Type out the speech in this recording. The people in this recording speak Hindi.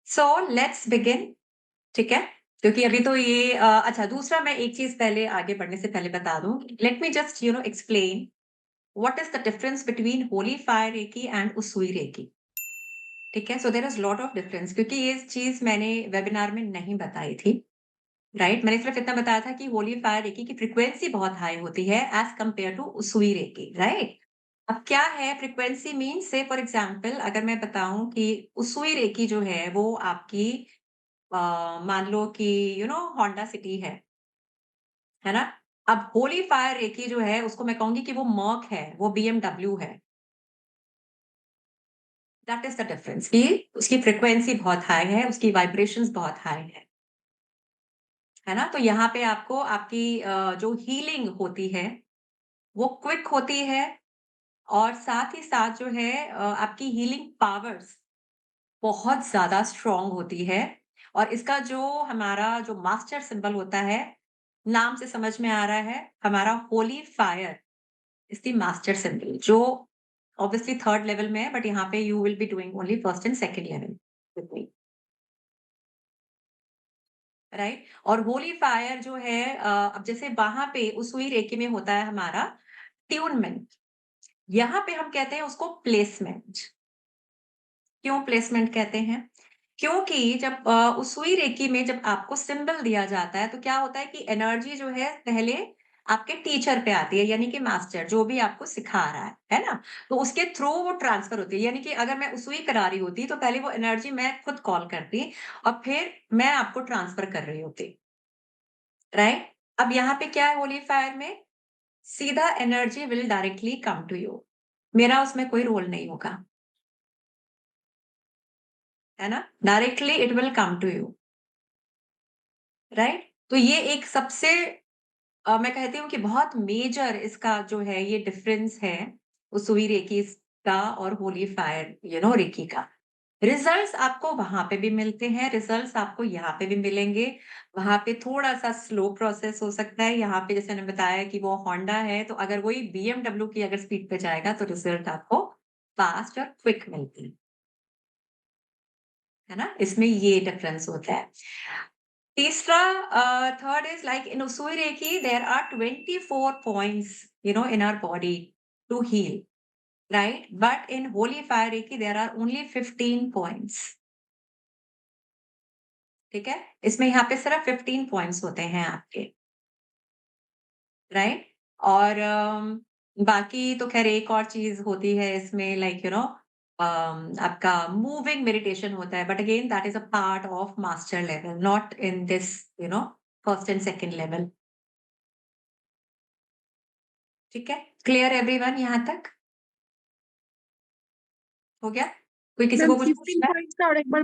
सो लेट्स बिगिन, ठीक है? क्योंकि अभी तो ये अच्छा दूसरा मैं एक चीज़ पहले आगे बढ़ने से पहले बता दूँ, let me just explain what is the difference between holy fire reiki and Usui reiki, ठीक है? So there is lot of difference क्योंकि ये चीज़ मैंने वेबिनार में नहीं बताई थी, राइट? मैंने सिर्फ इतना बताया था कि होली फायर रेकी की फ्रीक्वेंसी बहुत हाई होती है as compared to Usui reiki, right? अब क्या है फ्रीक्वेंसी मीन्स से फॉर एग्जांपल अगर मैं बताऊँ कि उसूई रेकी जो है वो आपकी अ, मान लो कि होंडा सिटी है ना? अब होली फायर रेकी जो है उसको मैं कहूँगी कि वो मर्क है, वो बीएमडब्ल्यू है। दैट इज़ द डिफरेंस कि उसकी फ्रीक्वेंसी बहुत हाई है, उसकी वाइब्रेशंस बहुत हाई है ना? तो यहाँ पे आपको आपकी जो हीलिंग होती है, वो क्विक होती है और साथ ही साथ जो है आपकी हीलिंग पावर्स बहुत ज़्यादा स्ट्रॉन्ग होती है और इसका जो हमारा जो मास्टर सिंबल होता है, नाम से समझ में आ रहा है, हमारा Holi fire is the master symbol जो ऑब्वियसली 3rd लेवल में है बट यहाँ पे you will be doing only 1st and 2nd level with me, right? और होली फायर जो है अब जैसे वहाँ पे उसूई रेकी में होता है हमारा ट्यूनमेंट, यहाँ पे हम कहते हैं उसको प्लेसमेंट। क्यों प्लेसमेंट कहते हैं? क्योंकि जब उसूई रेकी में जब आपको सिंबल दिया जाता है, तो क्या होता है कि एनर्जी जो है पहले आपके टीचर पे आती है, यानी कि मास्टर जो भी आपको सिखा रहा है ना? तो उसके थ्रू वो ट्रांसफर होती है, यानी कि अगर मैं उसूई करा रही होती, तो पहले वो एनर्जी मैं खुद कॉल करती और फिर मैं आपको ट्रांसफर कर रही होती, राइट? अब यहाँ पे क्या है होली फायर में? सीधा energy will directly come to you. मेरा उसमें कोई रोल नहीं होगा, है ना? Directly it will come to you. Right? तो ये एक सबसे मैं कहती हूँ कि बहुत मेजर इसका जो है ये डिफरेंस है, उसूई रेकी का और होली फायर रेकी का। रिजल्ट्स आपको वहाँ पे भी मिलते हैं, रिजल्ट्स आपको यहाँ पे भी मिलेंगे। वहाँ पे थोड़ा-सा स्लो प्रोसेस हो सकता है, यहाँ पे जैसे मैंने बताया कि वो होंडा है, तो अगर वही बीएमडब्ल्यू की अगर स्पीड पे जाएगा तो रिजल्ट आपको फास्ट और क्विक मिलती है ना? इसमें ये डिफरेंस होता है। तीसरा third is like in Usui reiki there are 24 points in our body to heal, right? But in holy fire reiki there are only 15 points, ठीक है? इसमें यहाँ पे सिर्फ 15 पॉइंट्स होते हैं आपके, राइट? और बाकी तो खैर एक और चीज होती है इसमें लाइक आपका मूविंग मेडिटेशन होता है but again that is a part of master level, not in this you know first and second level, ठीक है? क्लियर एवरीवन यहाँ तक? हो गया? कोई किसी मैम को कुछ 15 पूछना है? पॉइंट्स का और एक बार